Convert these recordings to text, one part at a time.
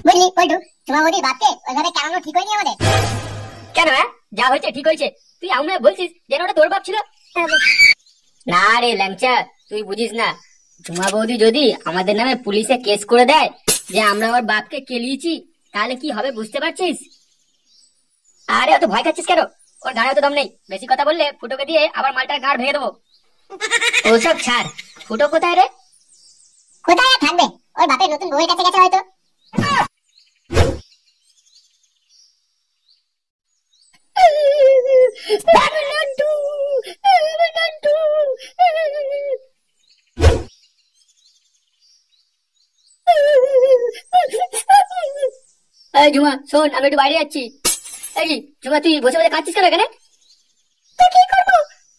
বুঝলি পল্টু, তোমার ওদের বাপকে ওইভাবে কেমন ঠিক হয়নি আমাদের। কেন? যা হয়েছে ঠিক হয়েছে, তুই আমরা বলছিস যেন ওটা তোর বাপ ছিল। না রে ল্যাংচা, তুই বুঝিস না। ঝুমা বৌদি যদি আমাদের নামে পুলিশে কেস করে দেয় যে আমরা ওর বাপকে কেলিয়েছি, তাহলে কি হবে বুঝতে পারছিস? আরে অত ভয় খাচ্ছিস কেন? ওর গাড়ি তো দম নেই, বেশি কথা বললে ফুটোকে দিয়ে আবার মালটার গাড় ভেঙে দেবো। ওসব ছাড়, ফুটো কোথায় রে? কোথায় আর থাকবে, ওর বাপের নতুন বউয়ের কাছে গেছে হয়তো। ঝুমা শোন, আমি একটু বাইরে যাচ্ছি। এই ঝুমা, তুই বসে বসে কাঁদছিস কেন এখানে? তো কি করবো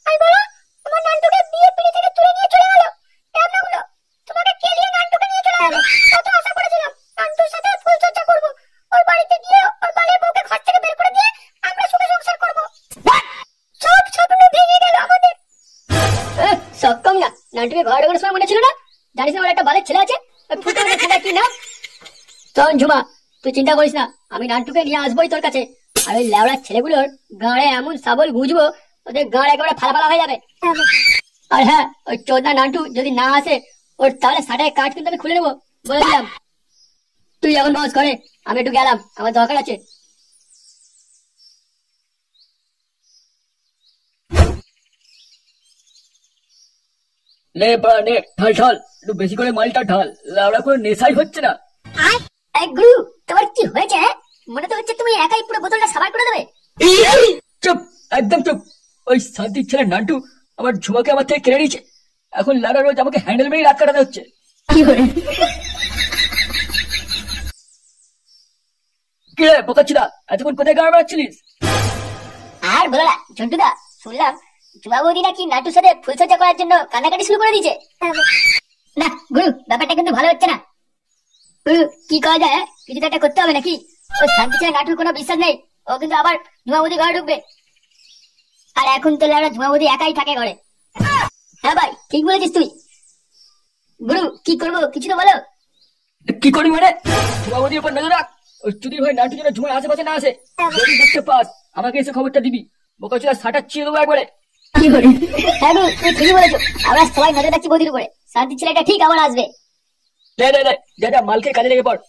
আমি বলো? আমার নান্টুকে বিয়ে পিড়ি থেকে তুলে নিয়ে চলে গেল। এমন হলো তোমাকে কেলিয়ে নান্টুকে নিয়ে চলে গেল। কত আশা করেছিলাম নান্টুর সাথে ফুলচর্চা করবো, ওর বাড়িতে গিয়ে ওর বালের বউকে ঘর থেকে বের করে দিয়ে আমরা সুখে সংসার করবো। সব স্বপ্ন ভেঙে গেল আমাদের। সব কম না, নান্টুকে ঘর ঢোকানোর সময় মনে ছিল না? জানিস না ওর একটা বালের ছেলে আছে? ফুটো ছেলে কি না? শোন ঝুমা, তুই চিন্তা করিস না, আমি নান্টুকে নিয়ে আসবোই তোর কাছে। আর ওই লেওড়া ছেলেগুলোর গাঁড়ে এমন সাবল গুঁজবো, ওদের গাঁড় একেবারে ফালা হয়ে যাবে। আর হ্যাঁ, ওই চোদনা নান্টু যদি না আসে, ওর তাহলে সাটায় কাঠ কিন্তু আমি খুলে নেবো, বলে দিলাম। তুই এখন বস করে, আমি একটু গেলাম, আমার দরকার আছে। নে বড়া নে, ঢাল ঢাল, একটু বেশি করে মালটা ঢাল, লাউড়া করে নেশাই হচ্ছে না। গুরু, তোমার কি হয়েছে? মনে তো হচ্ছে তুমি একাই পুরো বোতলটা সাবার করে দেবে। চুপ, একদম চুপ। ওই শান্তির ছেলে নান্টু আমার ঝুমাকে আমার থেকে কেড়ে নিয়েছে। এখন লাউড়া রোজ আমাকে হ্যান্ডেল মেরে রাত কাটাতে হচ্ছে। কি রে বোকাচ্ছিদা, এতক্ষণ কোথায় গাড়ি মারছিলিস? আর বলো না ঝন্টুদা, শুনলাম জুমা বৌদি নাকি নান্টুর সাথে ফুলসজ্জা করার জন্য কান্নাকাটি শুরু করে দিয়েছে। না গুরু, ব্যাপারটা কিন্তু ভালো হচ্ছে না। গুরু, কি করা যায়? কিছু তো একটা করতে হবে নাকি? ওই শান্তি ছেলে নান্টুর কোনো বিশ্বাস নেই, ও কিন্তু আবার জুমা বৌদি ঘরে ঢুকবে। আর এখন তো লাউড়া জুমা বৌদি একাই থাকে ঘরে। হ্যাঁ ভাই, ঠিক বলেছিস তুই। গুরু, কি করবো কিছু তো বলো। কি করি মানে? ঝুমাবতির উপর নজর রাখ, ওই চুদির ভাই নান্টু যেন ঝুমার আশেপাশে না আসে। যদি দেখতে পাস আমাকে এসে খবরটা দিবি, বোকাচোদা সাটাচ্ছিয়ে দেবো একবারে। কি করে? হ্যাঁ গুরু, তুমি ঠিকই বলেছো, আমরা সবাই নজর রাখছি বৌদির উপরে। শান্তি ছেলেটা ঠিক আবার আসবে। নে নে নে, যা যা, মাল খেয়ে কাজে লেগে পড়।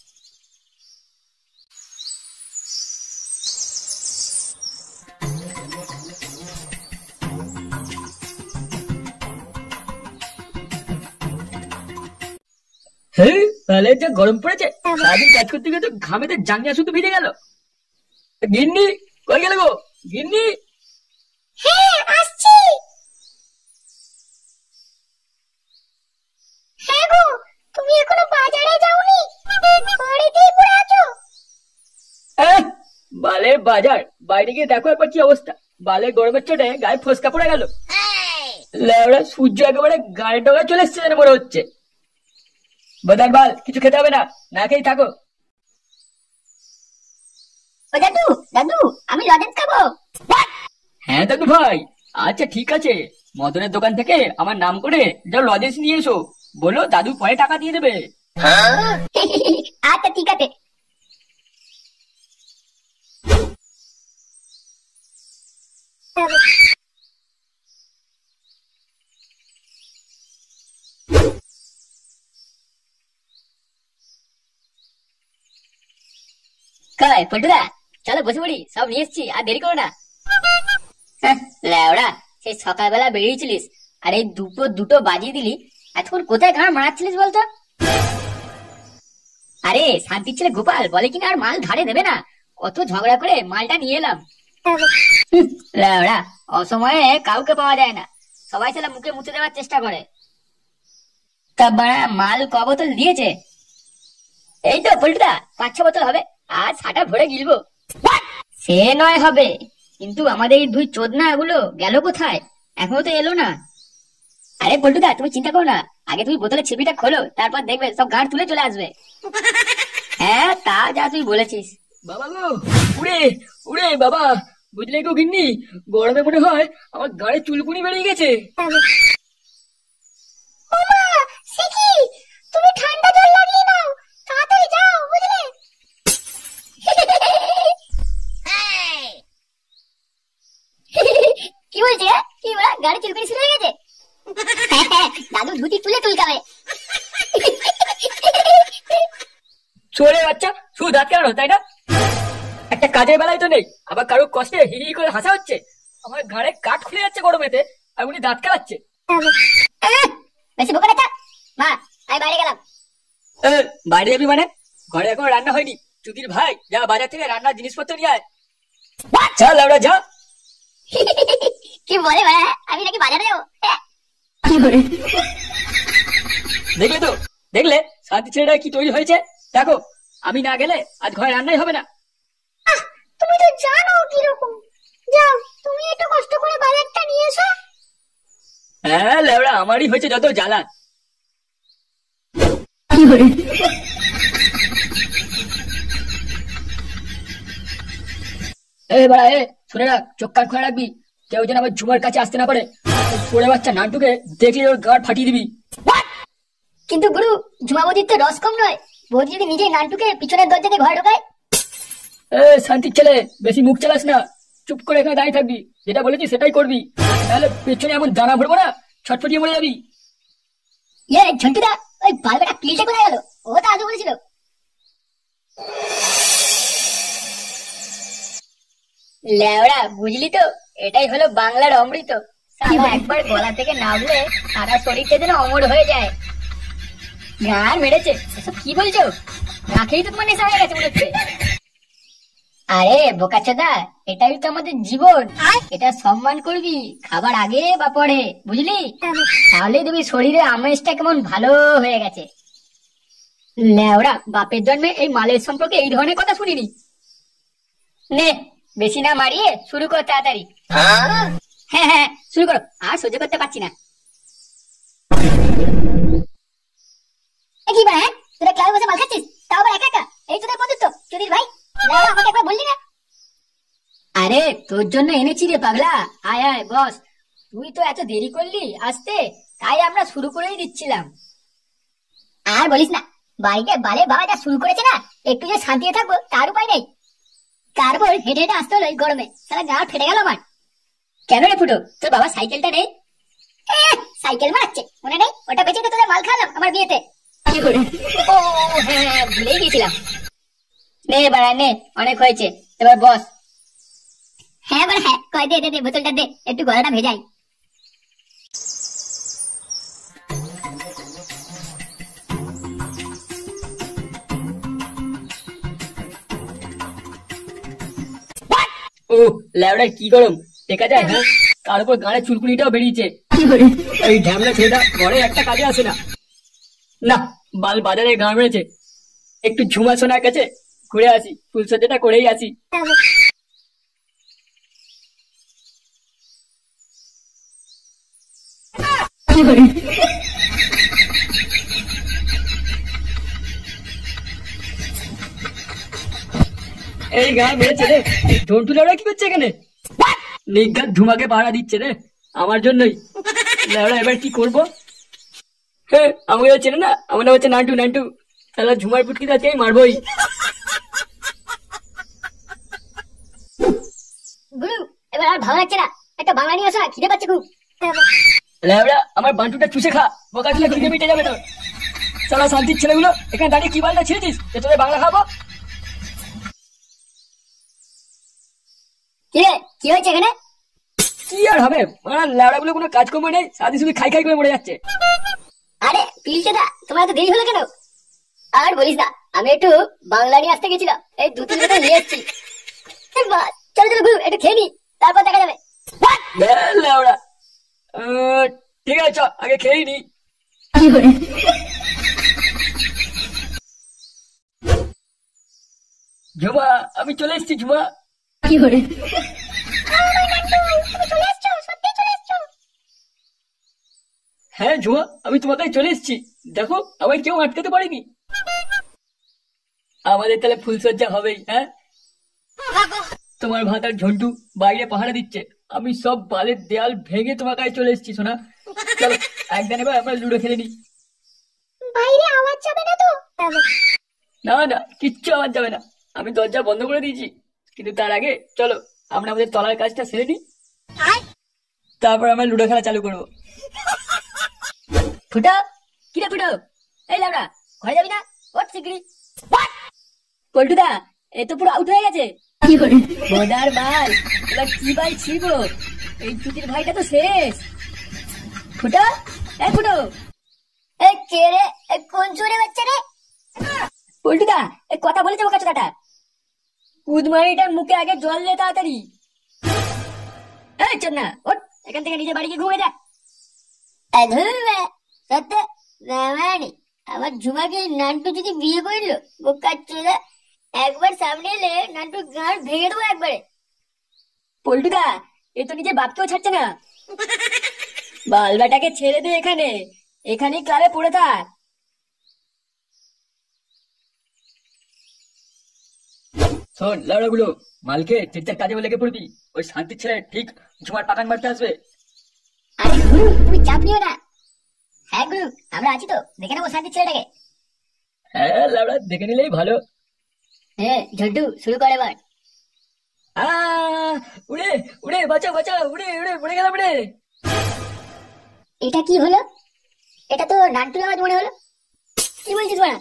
হ্যাঁ, তাহলে যা গরম পড়েছে, সারাদিন কাজ করতে গিয়ে তো ঘামেতে জাঙ্গিয়া শুধু ভিজে গেল। গিন্নি কই গেল গো? গিন্নি। হ্যাঁ আসছি। হ্যাঁ গো, তুমি এখনো বাজারে যাওনি? বাড়িতেই পড়ে আছো? বালের বাজার, বাইরে গিয়ে দেখো একবার কি অবস্থা। বালের গরমের চোটে গায়ে ফসকা পড়ে গেল। লেওড়া সূর্য একেবারে গায়ে ডগা চলে এসছে যেন মনে হচ্ছে। বাদার বাল, কিছু খেতে হবে না, না খেয়েই থাকো। ও দাদু, দাদু আমি লজেন্স খাবো। হ্যাঁ দাদু ভাই, আচ্ছা ঠিক আছে, মদনের দোকান থেকে আমার নাম করে যাও লজেন্স নিয়ে এসো। বলো দাদু পরে টাকা দিয়ে দেবে। আচ্ছা ঠিক আছে। কই পল্টুদা, চলো বসে পড়ি, সব নিয়ে এসছি, আর দেরি করো না। লেওড়া, সেই সকালবেলা বেরিয়েছিলিস আর এই দুটো বাজিয়ে দিলি, এতক্ষণ কোথায় ঘাড় মারাচ্ছিলিস বলতো? আরে শান্তির ছেলে গোপাল বলে কিনা আর মাল ধারে দেবে না, কত ঝগড়া করে মালটা নিয়ে এলাম। লেওড়া, অসময়ে কাউকে পাওয়া যায় না, সবাই ছেলে মুখে মুছে দেওয়ার চেষ্টা করে। তা বাড়া মাল ক বোতল দিয়েছে? এই তো পল্টুদা 5-6 বোতল হবে, আর সাটা ভরে গিলবো। সে নয় হবে, কিন্তু আমাদের এই দুই চোদনা গুলো গেল কোথায়? এখনো তো এলো না। আরে পল্টুদা তুমি চিন্তা করো না, আগে তুমি বোতলের ছিপিটা খোলো, তারপর দেখবে সব গাঁট তুলে চলে আসবে। হ্যাঁ তা যা তুই বলেছিস। বাবা গো, উড়ে উড়ে বাবা, বুঝলে গো গিন্নি, গরমে মনে হয় আমার গায়ে চুলকুনি বেরিয়ে গেছে। ওমা, সে কি? তুমি ঠান্ডা জল লাগিয়ে নাও, তাড়াতাড়ি যাও বুঝলে। গাড়ি চুলকানি শুরু হয়ে গেছে। দাদু ধুতি তুলে তুলকাবে। চোরে বাচ্চা, শুধু দাঁত কেন, তাই না? একটা কাজের বেলায় তো নেই, আবার কারো কষ্টে হি হি করে হাসা হচ্ছে। আমার ঘাড়ে কাঠ খুলে যাচ্ছে গরমেতে, আর উনি দাঁত কেলাচ্ছে। বেশি বোকা না। মা, আমি বাইরে গেলাম। বাইরে যাবি মানে? ঘরে এখনো রান্না হয়নি। চুদির ভাই, যা বাজার থেকে রান্নার জিনিসপত্র নিয়ে আয়। চল লাউড়া যা। কি বলে আমি নাকি বাজারে যাবো? দেখলে তো, দেখলে শান্তি ছেলেটা কি তৈরি হয়েছে। দেখো, আমি না গেলে আজ ঘরে রান্নাই হবে না। তুমি তো জানো কিরকম। যাও, তুমি একটু কষ্ট করে বাজারটা নিয়ে এসো। হ্যাঁ লাউড়া, আমারই হয়েছে যত জ্বালা। শুনে রাখ, চোখ কান খোলা রাখবি। কেউ যেন আবার ঝুমার কাছে আসতে না পারে। পড়ে বাচ্চা নান্টুকে দেখলে ওর গাঁট ফাটিয়ে দিবি। কিন্তু গুরু, ঝুমা বৌদির তো রস কম নয়। বৌদি যদি নিজেই নান্টুকে পিছনের দরজা দিয়ে ঘরে ঢোকায়। শান্তির ছেলে, বেশি মুখ চালাস না। চুপ করে এখানে দাঁড়িয়ে থাকবি, যেটা বলেছি সেটাই করবি। তাহলে পেছনে এমন দানা ভরবো না, ছটফটিয়ে মরে যাবি। ঝন্টুদা, ওই বালবেটা প্লিটে কোথায় গেল? ও তো আগে বলেছিল। লেওড়া, বুঝলি তো, এটাই হলো বাংলার অমৃত। সালা একবার গলা থেকে নামলে সারা শরীরটা যেন অমর হয়ে যায়। গান মেরেছে, এসব কি বলছো? রাখেই তো তোমার নেশা হয়ে গেছে মনে হচ্ছে। আরে বোকাচোদা, এটাই তো আমাদের জীবন। এটা সম্মান করবি, খাবার আগে বা পরে, বুঝলি? তাহলেই দেখবি শরীরে আমেজটা কেমন ভালো হয়ে গেছে। লেওড়া, বাপের জন্মে এই মালের সম্পর্কে এই ধরনের কথা শুনিনি। নে, বেশি না মারিয়ে শুরু কর তাড়াতাড়ি। হ্যাঁ হ্যাঁ, শুরু করো, আর সহ্য করতে পারছি না। কি বা তোরা ক্লাবে বসে মাল খাচ্ছিস, তাও আবার একা একা? এই তোদের বন্ধুত্ব, চুদির ভাই। আমাকে একবার বললি না? আরে তোর জন্য এনেছি রে পাগলা, আয় আয় বস। তুই তো এত দেরি করলি আসতে, তাই আমরা শুরু করেই দিচ্ছিলাম। আর বলিস না, বাড়িতে বালে বাবা যা শুরু করেছে না, একটু যে শান্তিতে থাকবো তার উপায় নেই। তারপর হেঁটে হেঁটে আসতে হলো এই গরমে, সারা গা ফেটে গেল আমার। কেন রে ফুটো, তোর বাবা সাইকেলটা নেই? সাইকেল মারাচ্ছে, মনে নেই? ওটা বেঁচে তো তোদের মাল খাওয়ালাম আমার বিয়েতে। ও হ্যাঁ, ভুলেই গেছিলাম। নে বাড়া নে, অনেক হয়েছে, এবার বস। হ্যাঁ বলে হ্যাঁ, কয় দে দে দে, বোতলটা দে, একটু গলাটা ভেজাই। ও ল্যাবড়া, কি গরম দেখা যায়। হ্যাঁ, তার উপর গাড়ে চুলকুনিটাও বেরিয়েছে। এই ঢ্যামলা ছেলেটা ঘরে একটা কাজে আসে না। না, বাল বাজারে গান মেরেছে। একটু ঝুমা সোনার কাছে ঘুরে আসি, ফুলসজ্জাটা করেই আসি। এই গান মেরেছে রে, ঝন্টু ল্যাবড়া কি করছে এখানে? নিজ্ঞাত ঝুমাকে পাহারা দিচ্ছে রে, আমার জন্যই। ল্যাবড়া এবার কি করবো? হ্যাঁ, আমাকে চেনে না, আমার নাম হচ্ছে নান্টু। নান্টু তাহলে ঝুমার পুটকিতে আজকে আমি মারবই। গুরু, এবার আর ভালো লাগছে না, একটা বাংলা নিয়ে আসা, খিদে পাচ্ছে খুব। ল্যাবড়া, আমার বান্টুটা চুষে খা, বোকা ছিল, খিদে মিটে যাবে তোর। সারা শান্তির ছেলেগুলো এখানে দাঁড়িয়ে কি বালটা ছিঁড়েছিস যে তোদের বাংলা খাবো? কি হয়েছে এখানে? কি আর হবে, ল্যাবড়া গুলো কোনো কাজকর্ম নেই, সাদি শুধু খাই খাই করে মরে যাচ্ছে। আরে পিলচেদা, তোমার এত দেরি হলো কেন? আর বলিস না, আমি একটু বাংলা নিয়ে আসতে গেছিলাম, এই 2-3 বোতল নিয়ে এসেছি। চলো চলো গুরু, একটু খেয়ে নি, তারপর দেখা যাবে। ল্যাবড়া, ঠিক আছে, চ আগে খেয়েই নি। ঝুমা, আমি চলে এসেছি ঝুমা। হ্যাঁ ঝুমা, আমি তোমার কাছে চলে এসেছি। দেখো, আমায় কেউ আটকাতে পারেনি। আমাদের তাহলে ফুলসজ্জা হবেই। হ্যাঁ, তোমার ভাতার ঝন্টু বাইরে পাহারা দিচ্ছে, আমি সব বালের দেয়াল ভেঙে তোমার কাছে চলে এসেছি সোনা। চলো একদিন এবার আমরা লুডো খেলে নি। বাইরে আওয়াজ যাবে না তো? না না, কিচ্ছু আওয়াজ যাবে না, আমি দরজা বন্ধ করে দিয়েছি। কিন্তু তার আগে চলো আমরা আমাদের তলার কাজটা সেরে নিই। তারপর আমরা লুডো খেলা চালু করবো। ফুটো, কিরে ফুটো, এই লাউড়া, ঘরে যাবি না? ওঠ শিগগিরি। পল্টুদা, এ তো পুরো আউট হয়ে গেছে। বোদার বাল, এবার কি বাল ছিড়বো? এই চুতির ভাইটা তো শেষ। ফুটো, এই ফুটো, এ কে রে? এ কোন চোরে বাচ্চা রে? পল্টুদা, এই কথা বলেছে ও কাছে দাদা। কুদমারিটার মুখে আগে জল দে তাড়াতাড়ি। এই চল না, ওঠ, এখান থেকে নিজের বাড়ি গিয়ে ঘুমিয়ে যা। ধরবে সত্যি রামায়ণে আমার ঝুমাকে নান্টু যদি বিয়ে করলো বোকা চোদা, একবার সামনে এলে নান্টু গাঁড় ভেঙে দেবো একবারে। পল্টুদা, এ তো নিজের বাপকেও ছাড়ছে না। বাল বেটাকে ছেড়ে দে এখানে, এখানেই ক্লাবে পড়ে থাক। শোন লাউড়া গুলো, মালকে ঠিকঠাক কাজে লেগে পড়বি। ওই শান্তির ছেলে ঠিক ঝুমার পাকান মারতে আসবে। আরে গুরু তুমি চাপ নিও না। হ্যাঁ গুরু, আমরা আছি তো, দেখে নেবো শান্তির ছেলেটাকে। হ্যাঁ লাউড়া, দেখে নিলেই ভালো। হ্যাঁ ঝন্টু, শুরু করে এবার। উড়ে উড়ে বাঁচা বাঁচা, উড়ে উড়ে পড়ে গেলাম রে। এটা কি হলো? এটা তো নান্টুর আওয়াজ মনে হলো। কি বলছিস বড়া?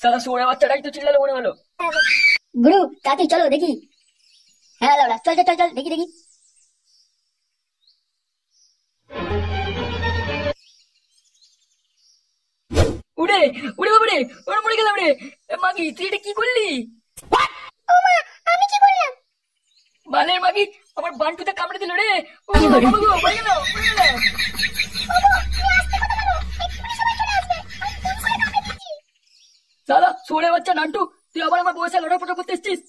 সারা সোড়া বাচ্চাটাই তো চিল্লালো মনে হলো। গুরু তাড়াতাড়ি চলো দেখি। হ্যাঁ লাউড়া, চল চল চল চল, দেখি দেখি। উড়ে উড়ে বাবারে, ওরা মরে গেলাম রে। মাগি তুই এটা কি করলি? ও মা, আমি কি করলাম? বালের মাগি, আমার বান্টুতে কামড়ে দিল রে। ও বাবা গো, মরে গেল মরে গেল। সালা সোড়ে বাচ্চা নান্টু, তুই আবার আমার বউয়ের সাথে লড়াপড়া করতে এসছিস?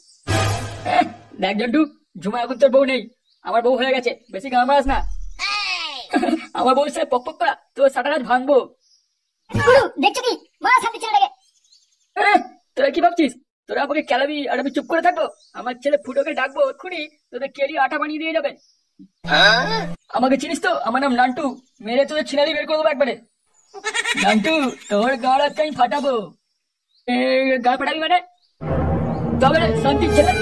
দেখ জন্টু, ঝুমা এখন তোর বউ নেই, আমার বউ হয়ে গেছে। বেশি গান মারাস না। আমার বউয়ের সাথে পক পক করা তোর সাটা গাছ ভাঙবো। গুরু দেখছো কি? মারা শান্তির ছেলেটাকে। তোরা কি ভাবছিস তোরা আমাকে কেলাবি আর আমি চুপ করে থাকবো? আমার ছেলে ফুটোকে ডাকবো, এক্ষুনি তোদের কেলি আটা বানিয়ে দিয়ে যাবে। আমাকে চিনিস তো? আমার নাম নান্টু। মেরে তোদের ছিনালি বের করে দেবো একবারে। নান্টু, তোর গাড় আজকে আমি ফাটাবো। গাড় ফাটাবি মানে? তবে রে, শান্তির ছেলে।